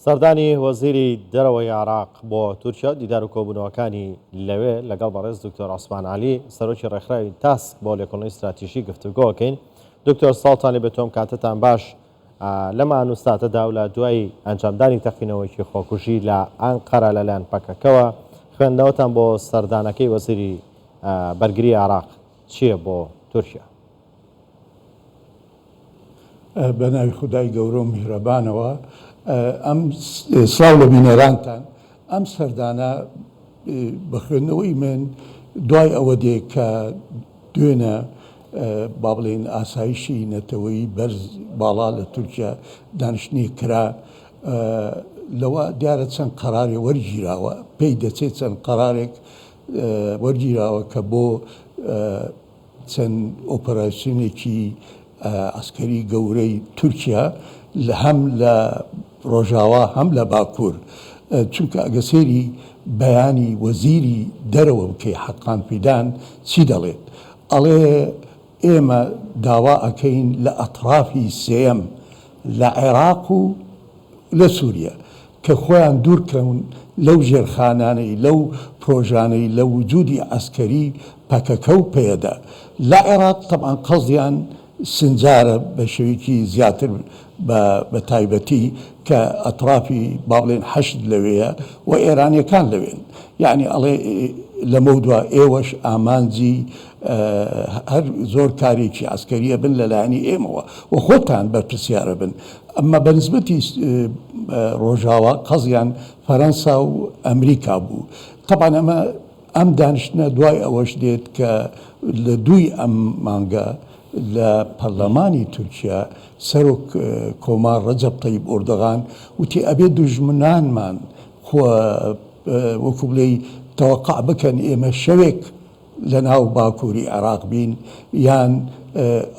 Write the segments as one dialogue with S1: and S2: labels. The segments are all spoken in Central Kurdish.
S1: سەردانی وەزیری دەرەوەی عێراق بۆ تورکیا دیدار و کۆبوونەوەکانی لەوێ لەگەڵ بەڕێز دکتۆر عوسمان عەلی سەرۆکی ڕێکخراوی تاسک بۆ لێکۆڵینەوەی استراتیژی گفتوگۆکەین. دکتۆر ساڵتانی بێتۆم کاتتان باش لەم ئانوستاتەدا و لە دوای ئەنجامدانی تەقینەوەیکی خۆکوژی لە ئەنقەرە لەلایەن پەکەکەوە خوێندنەوەتان بۆ سەردانەکەی وەزیری بەرگری عێراق چییە بۆ تورکیا؟
S2: بە ناوی خودای گەورە و میهرەبانەوە ئەم سڵاو لە بینەرانتان. ئەم سەردانە بە خوێندنەوەی من دوای ئەوە دێ کە دوێنە با بڵێن ئاسایشی نەتەوەی بەرز باڵا لە تورکیا دانیشتنی کرا، لەوە دیارە چەند قەرارێ وەرگیراوە، پێی دەچێت چەند قەرارێک وەرگیراوە کە بۆ چەند ئۆپەراسیۆنێکی عسکەری گەورەی تورکیا هەم لە ڕۆژاوا هەم لە باکوور، چونکە ئەگە سێری بەیانی وەزیری دەرەوە بکەی حەقان فیدان چی دەڵێت؟ ئەڵێ ئێمە داوا ئەەکەین لە ئەطرافی سێەم لە عێراق و لە سووریا کە خۆیان دوورکەون لەو ژێرخانانەی لەو پرۆژانەی لە وجودی عسکەری پەکەکە و پێدا. لە عێراق تەبعاً قەزیان سنجارە بە شێوەیەکی زیاتر بە تایبەتی کە ئەطرافی با بڵێن حەشد لەوەیە و ئێرانیەکان لەوێن، یعنی ئەڵێ لەمە دووە ئێوەش ئامانجی هەر زۆر کارێکی عسکەریە بن لەلایەنی ئێمەوە و خۆتان بەرپرسیارە بن. ئەمە بە نسبەتی ڕۆژاوا قەزیان فەرەنسا و ئەمریکا بوو. تەبعاً ئەم دانیشتنە دوای ئەوەش دێت کە لە دووی ئەم مانگە لە پەرلەمانی تورکیا سەرۆک کۆمار ڕەجەب تەیب ئۆردۆغان وتی ئەبێ دوژمنانمان وەکو بڵێ تەوەقع بکەن ئێمە شەوێک لە ناو باکووری عێراق بین، یان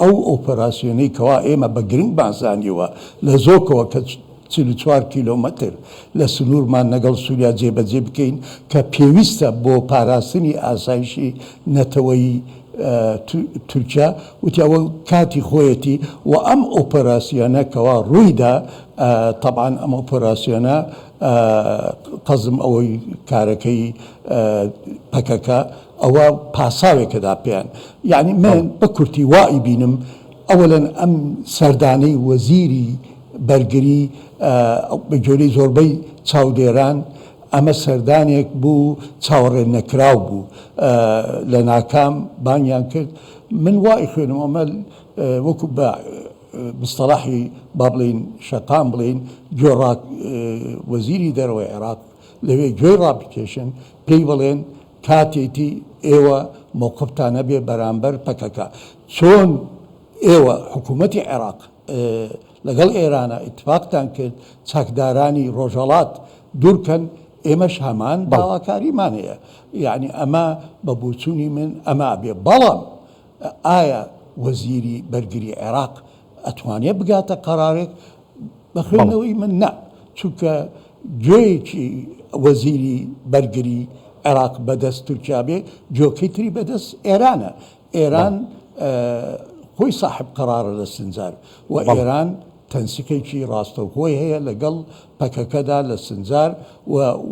S2: ئەو ئۆپەراسیۆنەی کەوا ئێمە بە گرنگ بازانیوە لە زۆکەوە کە 44 کیلۆمەتر لە سنوورمان لەگەڵ سووریا جێبەجێ بکەین کە پێویستە بۆ پاراستنی ئاسایشی نەتەوەی تورکیا، وتیەوە کاتی خۆیەتی و ئەم ئۆپەراسیۆنە کەوا ڕوویدا تەبعاً ئەم ئۆپەراسیۆنە قەزم ئەوەی کارەکەی پەکەکە ئەوە پاساوێکەدا پێیان، یعنی من بە کورتی وای بینم ئەوەلەن ئەم سەردانەی وەزیری بەرگری بە جۆرەی زۆربەی چاودێران ئەمە سەردانێک بوو چاوەڕێ نەکراو بوو لە ناکام بانیان کرد. من وای خوێنم ئەمە وەکو بە مستەلاحی با بڵێن شەقام بڵێن وەزیری دەرەوەی عێراق لەوێ گوێی ڕابکێشن پێی بڵێن کاتێتی ئێوە مووقفتانە بێ بەرامبەر پەکەکە، چۆن ئێوە حکوومەتی عێراق لەگەڵ ئێرانە ئیتفاقتان کرد چاکدارانی ڕۆژهەڵات دوورکەن، ئێمەش هەمان داواکاریمان هەیە، یعنی ئەمە بە بۆچوونی من ئەمە بێ. بەڵام ئایا وەزیری بەرگری عێراق ئەتوانێت بگاتە قەرارێک؟ بە خوێندنەوەی من نا، چونکە گوێیەکی وەزیری بەرگری عێراق بەدەست تورکیا بێ، جۆکەی تری بەدەست ئێرانە. ئێران خۆی صاحب قەرارە لە سنجار و ئێران تەنسیقێکی ڕاستەوخۆی هەیە لەگەڵ پەکەکەدا لە سنجار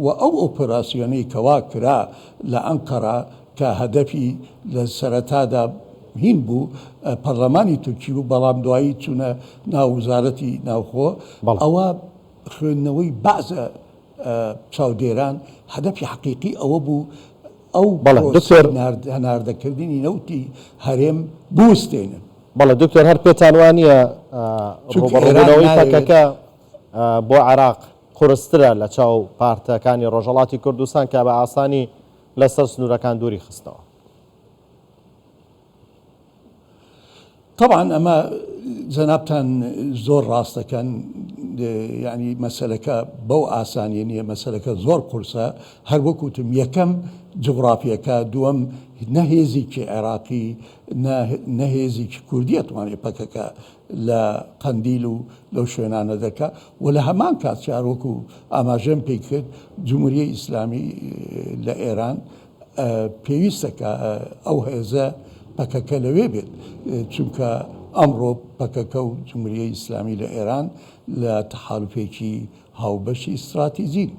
S2: و ئەو ئۆپەراسیۆنەی کەوا کرا لە ئەنقەرە کە هەدەفی لە سەرەتادا هین بوو پەرلەمانی تورکی بوو، بەڵام دوایی چوونە ناو وزارەتی ناوخۆ. ئەوە خوێندنەوەی بەعزە چاودێران هەدەفی حەقیقی ئەوە بوو ئەو هەناردەکردنی نەوتی هەرێم بوەستێنن.
S1: بەڵێ دکتۆر هەر پێتان وانە ڕوبەڕووبوونەوەی پەکەکە بۆ عێراق قورسترە لە چاو پارتەکانی ڕۆژهەڵاتی کوردستان کە بە ئاسانی لەسەر سنوورەکان دووری خستەوە؟
S2: طبعاً ئەمە جەنابتان زۆر ڕاستەکەن، یعنی مەسەلەکە بەو ئاسانیە نییە، مەسەلەکە زۆر قورسە. هەر وەکوتم یەکەم جغرافیەکە، دووەم نەهێزێکی عێراقی نەهێزێکی کوردی ئەتوانێت پەکەکە لە قەندیل و لەو شوێنانە دەکە و لە هەمان کات چارۆکو ئاماژەم پێی کرد جمهوریە ئیسلامی لە ئێران پێویستە کە ئەو هێزە پەکەکە لەوێ بێت، چونکە ئەمڕۆ پەکەکە و جمهوریەی ئیسلامی لە ئێران لە تەحالوفێکی هاوبەشی استراتیژین.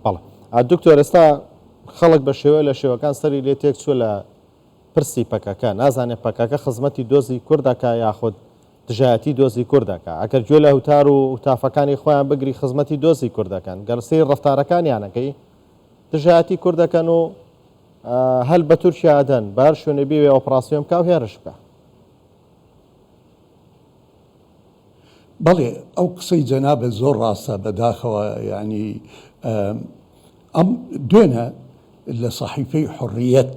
S1: بەڵێ دکتۆر ئێستا خەڵک بە شێوە لە شێوەکان سەری لێ تێک چوە لە پرسی پەکەکە نازانێت پەکەکە خزمەتی دۆزی کوردەکە یاخود دژایەتی دۆزی کوردەکە ئەگەر گوێ لە هوتار و وتافەکانی خۆیان بگری خزمەتی دۆزی کوردەکەن گەرسەی ڕەفتارەکانیانەکەی دژایەتی کوردەکەن و هەل بە تورکیا ئەدەن بە هەر شوێنێ بێ ئۆپراسیۆن بکە و هێرش بکە.
S2: بەڵێ ئەو قسەی جەنابە زۆر ڕاستە بەداخەوە ینی ئەم دوێنە لە صحیفەی حڕیەت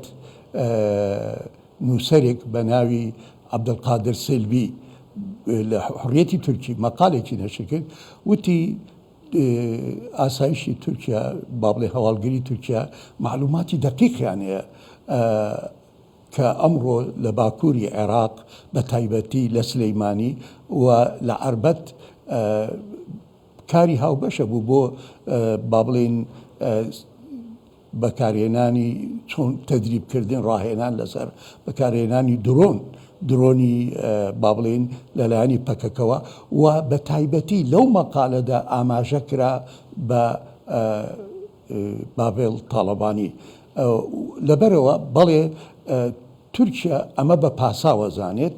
S2: نووسەرێک بە ناوی عەبدولقادر سلبی لە حڕیەتی تورکی مەقالێکی نەشرکرد وتی ئاسایشی تورکیا با بڵێ هەواڵگری تورکیا معلوماتی دەقیقیان هەیە کە ئەمڕۆ لە باکووری عێراق بە تایبەتی لە سلەیمانی و لە عەربەت کاری هاوبەشە بوو بۆ با بڵێن بەکارهێنانی چۆن تەدریبکردن ڕاهێنان لەسەر بەکارهێنانی درۆنی با بڵێن لەلایەنی پەکەکەوە و بە تایبەتی لەو مەقالەدا ئاماژە کرا بە بابێڵ تاڵەبانی لەبەرەوە بەڵێ تورکیا ئەمە بە پاساوەزانێت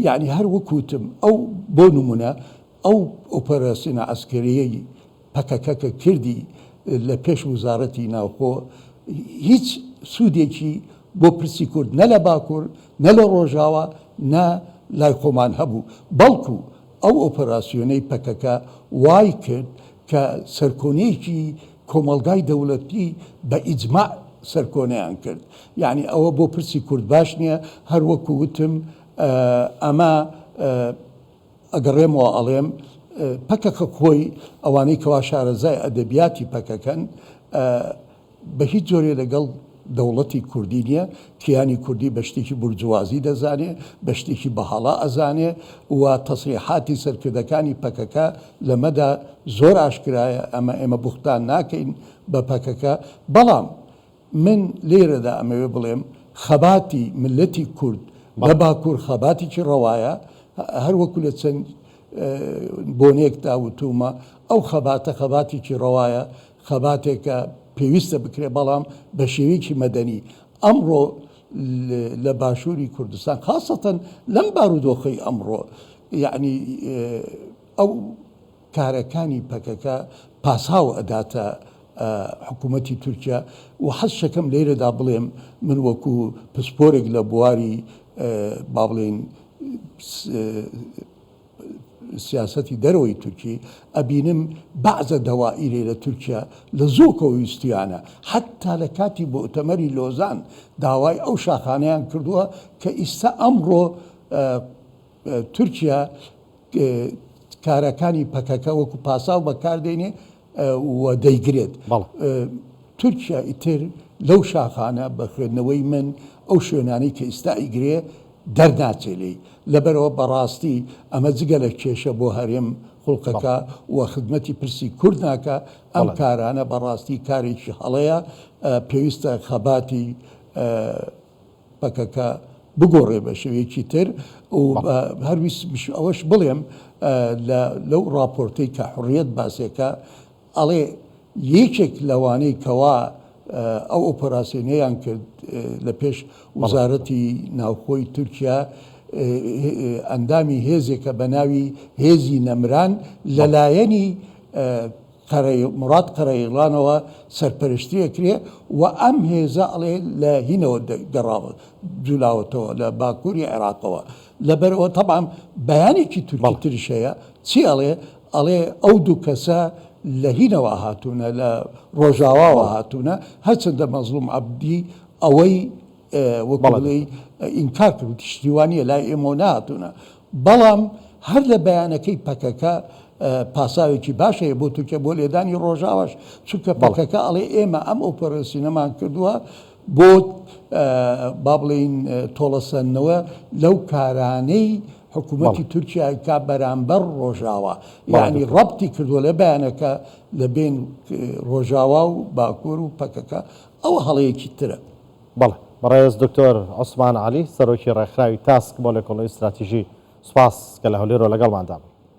S2: یعنی هەر وەکوتم ئەو بۆ نمونە ئەو ئۆپەراسیۆنە ئەسکەریەی پەکەکە کردی لە پێش وزارەتی ناوخۆ هیچ سوودێکی بۆ پرسی کورد نە لە باکوور نە لە ڕۆژاوە نە لای خۆمان هەبوو بەڵکو ئەو ئۆپەراسیۆنەی پەکەکە وای کرد کە سەرکۆنەیەکی کۆمەلگای دەوڵەتی بە ئیجماع سەرکۆنەیان کرد یعنی ئەوە بۆ پرسی کورد باش نییە هەر وەکو وتم ئەمە ئەگەڕێمەوە ئەڵێم پەکەکە خۆی ئەوانەی کەوا شارەزای ئەدەبیاتی پەکەکەن بە هیچ جۆرێ لەگەڵ دەوڵەتی کوردی نییە کیانی کوردی بە شتێکی بورجوازی دەزانێ بە شتێکی بەهاڵا ئەزانێ و تەسریحاتی سەرکردەکانی پەکەکە لەمەدا زۆر ئاشکرایە ئێمە بوختان ناکەین بە پەکەکە بەڵام من لێرەدا ئەمەوێ بڵێم خەباتی ملەتی کورد لە باکوور خەباتێکی ڕەوایە هەر وەکو لە چەند بۆنێکدا وتومە ئەو خەباتە خەباتێکی ڕەوایە خەباتێکە پێویستە بکرێ بەڵام بە شێوەیەکی مەدەنی ئەمڕۆ لە باشووری کوردستان خاصەتەن لەم بارودۆخەی ئەمڕۆ یعنی ئەو کارەکانی پەکەکە پاساو ئەداتە حکوومەتی تورکیا و حەز شەکەم لێرەدا بڵێم من وەکو پسپۆرێک لە بواری با بڵێن سیاسەتی دەرەوەی تورکی ئەبینم بەعزە دەوائیرێ لە تورکیا لە زۆکەوە ویستیانە حتا لە کاتی بۆ ئۆتەمەری لۆزان داوای ئەو شاخانەیان کردووە کە ئیستا ئەمڕۆ تورکیا کارەکانی پەکەکە وەکو پاساو بەکاردێنێ و دەیگرێت تورکیا ئیتر لەو شاخانە بە خوێندنەوەی من ئەو شوێنانەی کە ئیستا ئیگرێ دەرناچێلی لەبەرەوە بەڕاستی ئەمە جگە لە کێشە بۆ هەرێم خوڵقەکە و خدمەتی پرسی کورد ناکە ئەم کارانە بەڕاستی کارێکی هەڵەیە پێویستە خەباتی پەکەکە بگۆڕێ بە شێوەیەکی تر و هەرویست ئەوەش بڵێم لەو راپۆرتەی کە حڕیەت باسێکە ئەڵێ یەکێک لەوانەی کەوا ئەو ئۆپەراسیۆنەیان کرد لە پێش وزارەتی ناوخۆی تورکیا ئەندامی هێزێکە بە ناوی هێزی نەمران لەلایەنی مراد قەرەیڵانەوە سەرپەرشتیە کرێ و ئەم هێزە ئەڵێ لە هینەوە گەڕاوە جولاوەتەوە لە باکووری عێراقەوە لەبەرەوە تەبعاً بەیانێکی تورکی تریش هەیە چی ئەڵێ ئەو دوو کەسە لە هینەوە هاتوونە لە ڕۆژاواوە هاتوونە هەرچەندە مەزلوم عەبدی ئەوەی وەکڵی ئینکار کرد تشتیوانیە لای ئێمە نهاتوونە بەڵام هەر لە بەیانەکەی پەکەکە پاساوێکی باشەیە بۆ تورکیا بۆ لێدانی ڕۆژاوەش چونکە پەکەکە ئەڵێ ئێمە ئەم ئۆپەراسیۆنەمان کردووە بۆ با بڵێن تۆڵەسەندنەوە لەو کارانەی حکوومەتی تورکیا کا بەرامبەر ڕۆژاوە یعنی ڕەبتی کردووە لە بەیانەکە لە بین ڕۆژاوا و باکوور و پەکەکە ئەوە هەڵەیەکی ترە
S1: بەڵێ بەڕێز دکتۆر عوسمان عەلی سەرۆکی ڕێکخراوی تاسک بۆ لێکۆڵینەوەی استراتیژی سوپاس کە لە هەولێرەوە لەگەڵماندا بوو.